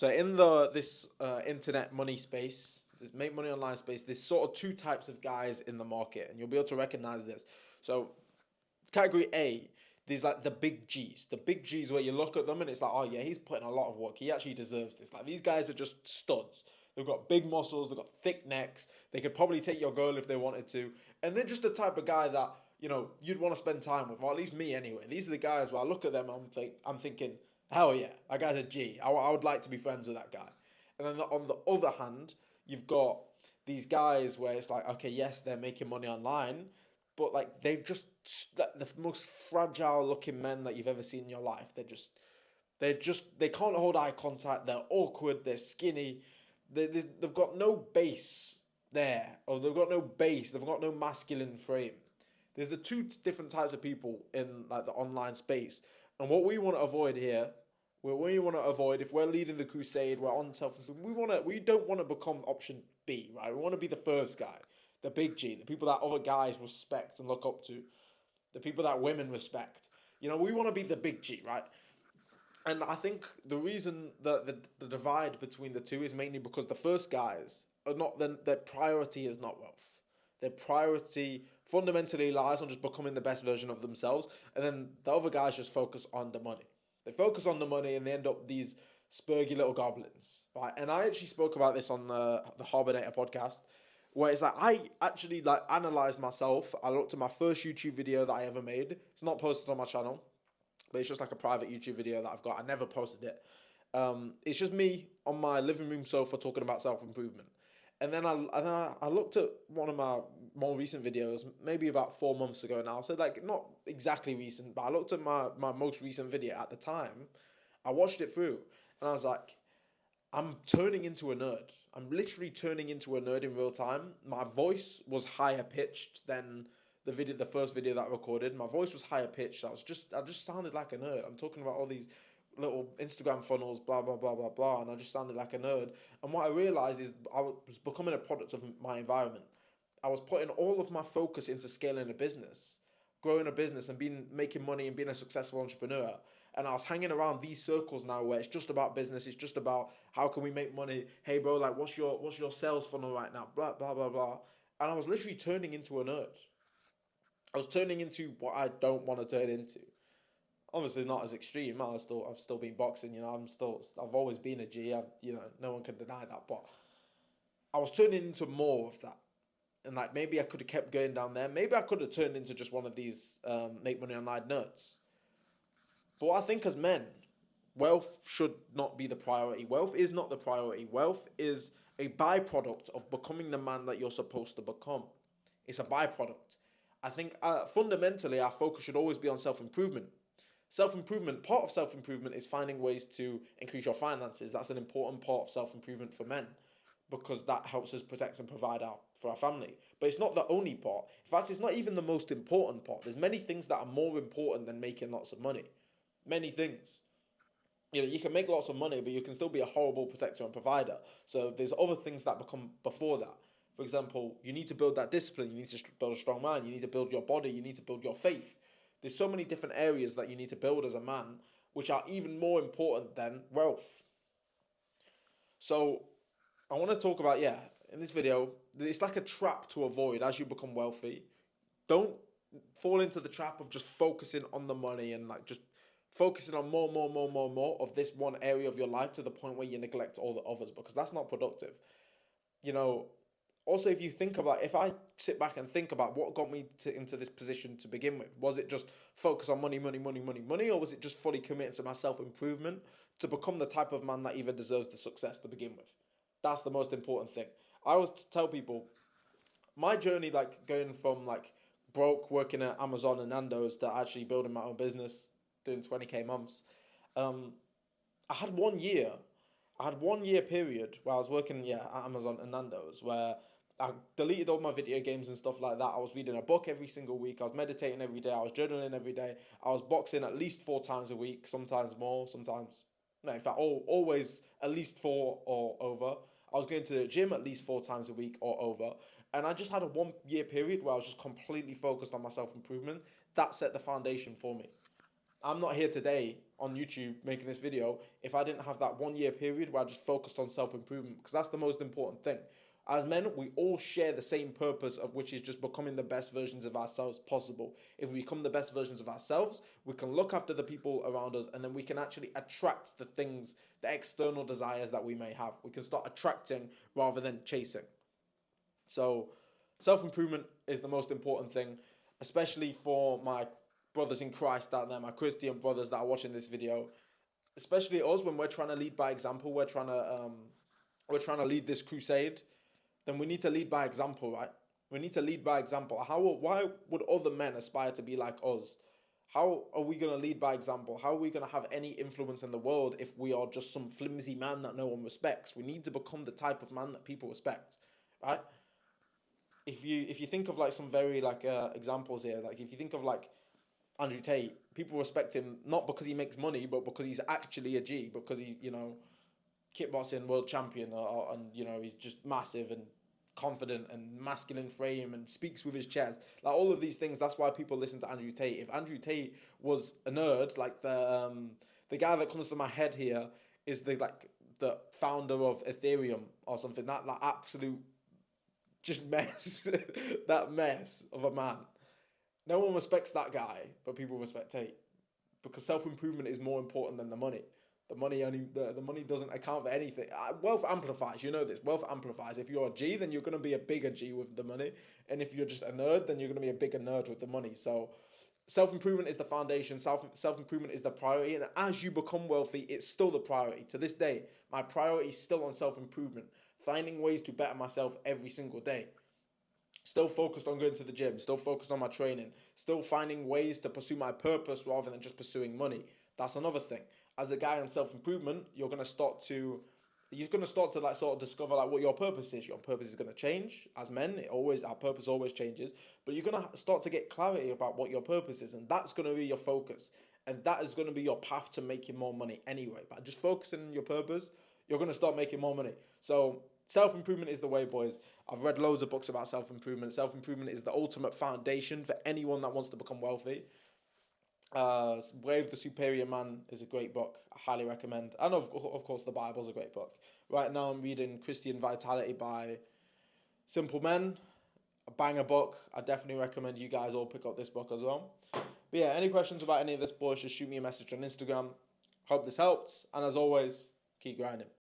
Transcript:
So in this internet money space, this make money online space, there's sort of two types of guys in the market, and you'll be able to recognize this. So category A, there's like the big G's. The big G's where you look at them and it's like, oh yeah, he's putting a lot of work. He actually deserves this. Like these guys are just studs. They've got big muscles. They've got thick necks. They could probably take your girl if they wanted to. And they're just the type of guy that you'd want to spend time with, or at least me anyway. These are the guys where I look at them and I'm thinking, hell yeah, that guy's a G. I would like to be friends with that guy. And then on the other hand, you've got these guys where it's like, okay, yes, they're making money online, but like they're just the most fragile looking men that you've ever seen in your life. They can't hold eye contact. They're awkward. They're skinny. They've got no base there, or they've got no base. They've got no masculine frame. There's the two different types of people in like the online space, and what we want to avoid here, if we're leading the crusade, we're on self-improvement. We don't want to become option B, right? We want to be the first guy, the big G, the people that other guys respect and look up to, the people that women respect. We want to be the big G, right? And I think the reason that the divide between the two is mainly because the first guys are not, their priority is not wealth. Their priority fundamentally lies on just becoming the best version of themselves, and then the other guys just focus on the money. They focus on the money and they end up these spurgy little goblins, right? And I actually spoke about this on the Harbonator podcast, where it's like I actually like analyzed myself. I looked at my first YouTube video that I ever made. It's not posted on my channel, but it's just like a private YouTube video that I've got. I never posted it. It's just me on my living room sofa talking about self-improvement. And then I looked at one of my more recent videos, maybe about 4 months ago now. So like not exactly recent, but I looked at my most recent video at the time. I watched it through and I was like, I'm turning into a nerd. I'm literally turning into a nerd in real time. My voice was higher pitched than the first video that I recorded. My voice was higher pitched. I just sounded like a nerd. I'm talking about all these little Instagram funnels, blah blah blah blah blah, and I just sounded like a nerd. And what I realized is I was becoming a product of my environment. I was putting all of my focus into scaling a business, growing a business, and making money and being a successful entrepreneur. And I was hanging around these circles now where it's just about business. It's just about how can we make money. Hey bro, like what's your sales funnel right now? Blah blah blah blah. And I was literally turning into a nerd. I was turning into what I don't want to turn into. Obviously not as extreme. I've still been boxing. I've always been a G. No one can deny that. But I was turning into more of that, and like maybe I could have kept going down there. Maybe I could have turned into just one of these make money online nerds. But I think as men, wealth should not be the priority. Wealth is not the priority. Wealth is a byproduct of becoming the man that you're supposed to become. It's a byproduct. I think fundamentally our focus should always be on self-improvement. Part of self-improvement is finding ways to increase your finances. That's an important part of self-improvement for men because that helps us protect and provide for our family. But it's not the only part. In fact, it's not even the most important part. There's many things that are more important than making lots of money. Many things. You can make lots of money, but you can still be a horrible protector and provider. So there's other things that become before that. For example, you need to build that discipline. You need to build a strong mind. You need to build your body. You need to build your faith. There's so many different areas that you need to build as a man, which are even more important than wealth. So I want to talk about, in this video, it's like a trap to avoid as you become wealthy. Don't fall into the trap of just focusing on the money and like just focusing on more of this one area of your life to the point where you neglect all the others, because that's not productive. Also, if I sit back and think about what got me into this position to begin with, was it just focus on money, or was it just fully committed to my self-improvement to become the type of man that even deserves the success to begin with? That's the most important thing. I always tell people, my journey, like going from like broke, working at Amazon and Nando's, to actually building my own business, doing 20k months, I had 1 year. I had 1 year period where I was working at Amazon and Nando's, where I deleted all my video games and stuff like that. I was reading a book every single week. I was meditating every day. I was journaling every day. I was boxing at least 4 times a week, sometimes more, in fact, always at least 4 or over. I was going to the gym at least 4 times a week or over. And I just had a 1 year period where I was just completely focused on my self-improvement. That set the foundation for me. I'm not here today on YouTube making this video if I didn't have that 1 year period where I just focused on self improvement, because that's the most important thing. As men, we all share the same purpose, of which is just becoming the best versions of ourselves possible. If we become the best versions of ourselves, we can look after the people around us, and then we can actually attract the things, the external desires that we may have. We can start attracting rather than chasing. So, self improvement is the most important thing, especially for my brothers in Christ out there, my Christian brothers that are watching this video. Especially us, when we're trying to lead by example, we're trying to lead this crusade. Then we need to lead by example, right? We need to lead by example. Why would other men aspire to be like us? How are we going to lead by example? How are we going to have any influence in the world if we are just some flimsy man that no one respects? We need to become the type of man that people respect, right? If you think of like some very like examples here, like if you think of like Andrew Tate, people respect him not because he makes money, but because he's actually a G, because he's, kickboxing world champion, and he's just massive and confident and masculine frame and speaks with his chest. Like all of these things, that's why people listen to Andrew Tate. If Andrew Tate was a nerd, like the guy that comes to my head here is the founder of Ethereum or something. That like absolute just mess, that mess of a man. No one respects that guy, but people respect Tate because self improvement is more important than the money. The money doesn't account for anything. Wealth amplifies. You know this. Wealth amplifies. If you're a G, then you're gonna be a bigger G with the money, and if you're just a nerd, then you're gonna be a bigger nerd with the money. So, self improvement is the foundation. Self improvement is the priority, and as you become wealthy, it's still the priority. To this day, my priority is still on self improvement, finding ways to better myself every single day. Still focused on going to the gym, still focused on my training, still finding ways to pursue my purpose rather than just pursuing money. That's another thing. As a guy on self-improvement, you're gonna start to like sort of discover like what your purpose is. Your purpose is gonna change. As men, our purpose always changes, but you're gonna start to get clarity about what your purpose is, and that's gonna be your focus. And that is gonna be your path to making more money anyway. By just focusing on your purpose, you're gonna start making more money. So self-improvement is the way, boys. I've read loads of books about self-improvement. Self-improvement is the ultimate foundation for anyone that wants to become wealthy. Brave the Superior Man is a great book. I highly recommend. And of course, the Bible's a great book. Right now, I'm reading Christian Vitality by Simple Men. A banger book. I definitely recommend you guys all pick up this book as well. But yeah, any questions about any of this, boys, just shoot me a message on Instagram. Hope this helps. And as always, keep grinding.